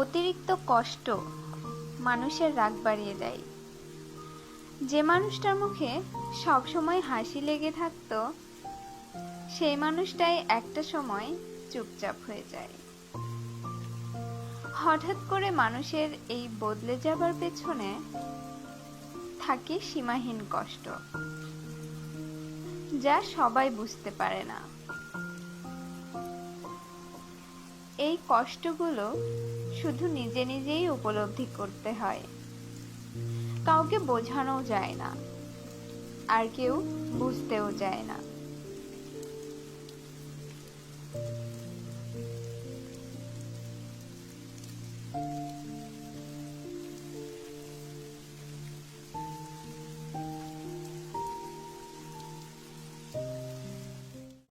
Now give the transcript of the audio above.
অতিরিক্ত কষ্ট মানুষের রাগ বাড়িয়ে দেয়। যে মানুষটার মুখে সবসময় হাসি লেগে থাকতো, সেই মানুষটাই একটা সময় চুপচাপ হয়ে যায়। হঠাৎ করে মানুষের এই বদলে যাবার পেছনে থাকে সীমাহীন কষ্ট, যা সবাই বুঝতে পারে না। এই কষ্টগুলো শুধু নিজে নিজেই উপলব্ধি করতে হয়, কাউকে বোঝানো যায় না, আর কেউ বুঝতেও যায় না।